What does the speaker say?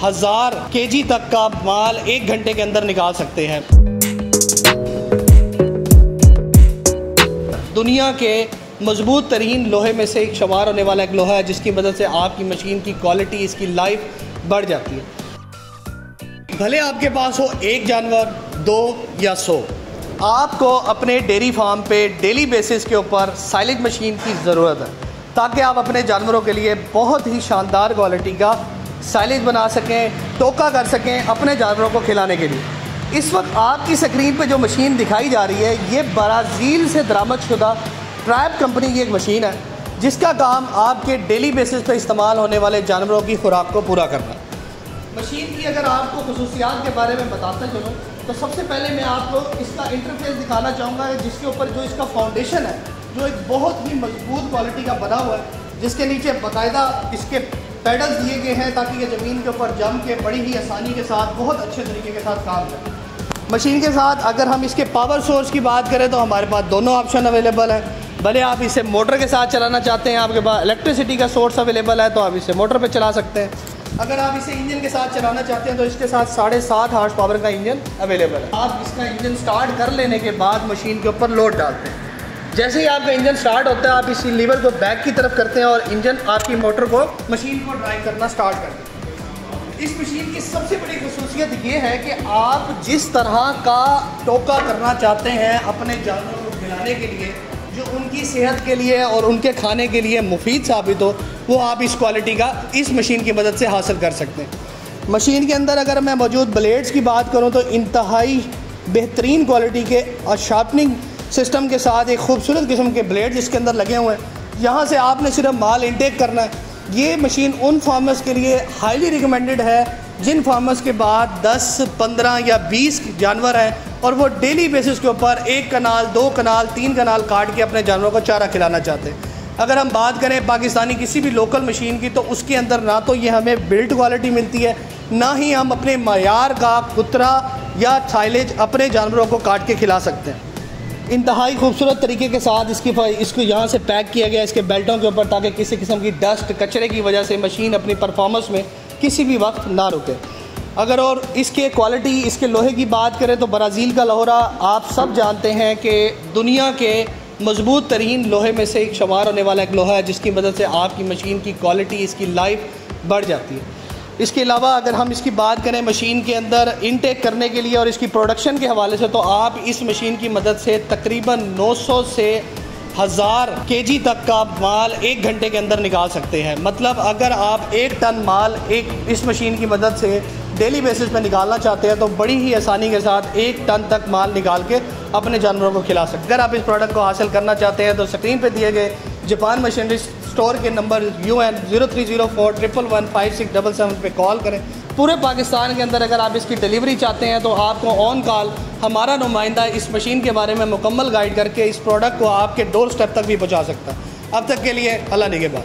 1000 KG तक का माल 1 घंटे के अंदर निकाल सकते हैं। दुनिया के मजबूत तरीन लोहे में से एक शुमार होने वाला एक लोहा है, जिसकी मदद से आपकी मशीन की क्वालिटी, इसकी लाइफ बढ़ जाती है। भले आपके पास हो 1 जानवर, 2 या 100, आपको अपने डेयरी फार्म पे डेली बेसिस के ऊपर साइलेज मशीन की ज़रूरत है, ताकि आप अपने जानवरों के लिए बहुत ही शानदार क्वालिटी का साइलेज बना सकें, टोका कर सकें अपने जानवरों को खिलाने के लिए। इस वक्त आपकी स्क्रीन पे जो मशीन दिखाई जा रही है, ये ब्राज़ील से दरामद शुदा ट्राइब कंपनी की एक मशीन है, जिसका काम आपके डेली बेसिस पे इस्तेमाल होने वाले जानवरों की खुराक को पूरा करना है। मशीन की अगर आपको खसूसियात के बारे में बताता चलूँ तो सबसे पहले मैं आपको इसका इंटरफेस दिखाना चाहूँगा, जिसके ऊपर जो इसका फाउंडेशन है, जो एक बहुत ही मजबूत क्वालिटी का बना हुआ है, जिसके नीचे बाकायदा इसके पैडल्स दिए गए हैं ताकि ये ज़मीन के ऊपर जम के बड़ी ही आसानी के साथ बहुत अच्छे तरीके के साथ काम करें। मशीन के साथ अगर हम इसके पावर सोर्स की बात करें तो हमारे पास दोनों ऑप्शन अवेलेबल है। भले आप इसे मोटर के साथ चलाना चाहते हैं, आपके पास इलेक्ट्रिसिटी का सोर्स अवेलेबल है, तो आप इसे मोटर पे चला सकते हैं। अगर आप इसे इंजन के साथ चलाना चाहते हैं तो इसके साथ 7.5 हॉर्स पावर का इंजन अवेलेबल है। आप इसका इंजन स्टार्ट कर लेने के बाद मशीन के ऊपर लोड डालते हैं। जैसे ही आपका इंजन स्टार्ट होता है, आप इस लीवर को बैक की तरफ करते हैं और इंजन आपकी मोटर को, मशीन को ड्राइव करना स्टार्ट कर देते हैं। इस मशीन की सबसे बड़ी खसूसियत ये है कि आप जिस तरह का टोका करना चाहते हैं अपने जानवरों को खिलाने के लिए, जो उनकी सेहत के लिए और उनके खाने के लिए मुफीद साबित हो, वो आप इस क्वालिटी का इस मशीन की मदद से हासिल कर सकते हैं। मशीन के अंदर अगर मैं मौजूद ब्लेड्स की बात करूं तो इंतहाई बेहतरीन क्वालिटी के और शार्पनिंग सिस्टम के साथ एक खूबसूरत किस्म के ब्लेड जिसके अंदर लगे हुए हैं। यहाँ से आपने सिर्फ माल इनटेक करना है। ये मशीन उन फार्मर्स के लिए हाईली रिकमेंडेड है जिन फार्मर्स के बाद 10, 15 या 20 जानवर हैं और वो डेली बेसिस के ऊपर 1 कनाल, 2 कनाल, 3 कनाल काट के अपने जानवरों को चारा खिलाना चाहते हैं। अगर हम बात करें पाकिस्तानी किसी भी लोकल मशीन की, तो उसके अंदर ना तो ये हमें बिल्ट क्वालिटी मिलती है, ना ही हम अपने मयार का कुतरा या साइलेज अपने जानवरों को काट के खिला सकते हैं। इंतहाई खूबसूरत तरीके के साथ इसको यहाँ से पैक किया गया इसके बेल्टों के ऊपर, ताकि किसी किस्म की डस्ट, कचरे की वजह से मशीन अपनी परफॉर्मेंस में किसी भी वक्त ना रुके। अगर और इसके क्वालिटी, इसके लोहे की बात करें तो ब्राज़ील का लोहा आप सब जानते हैं कि दुनिया के मजबूत तरीन लोहे में से एक शुमार होने वाला एक लोहा है, जिसकी मदद से आपकी मशीन की क्वालिटी, इसकी लाइफ बढ़ जाती है। इसके अलावा अगर हम इसकी बात करें मशीन के अंदर इनटेक करने के लिए और इसकी प्रोडक्शन के हवाले से, तो आप इस मशीन की मदद से तकरीबन 900 से 1000 केजी तक का माल 1 घंटे के अंदर निकाल सकते हैं। मतलब अगर आप 1 टन माल इस मशीन की मदद से डेली बेसिस पे निकालना चाहते हैं तो बड़ी ही आसानी के साथ 1 टन तक माल निकाल के अपने जानवरों को खिला सकते हैं। अगर आप इस प्रोडक्ट को हासिल करना चाहते हैं तो स्क्रीन पे दिए गए जापान मशीनरी स्टोर के नंबर UN 0304 111 5677 पे कॉल करें। पूरे पाकिस्तान के अंदर अगर आप इसकी डिलीवरी चाहते हैं तो आपको ऑन कॉल हमारा नुमाइंदा इस मशीन के बारे में मुकम्मल गाइड करके इस प्रोडक्ट को आपके डोर स्टेप तक भी पहुँचा सकता है। अब तक के लिए अल्लाह निगहबान।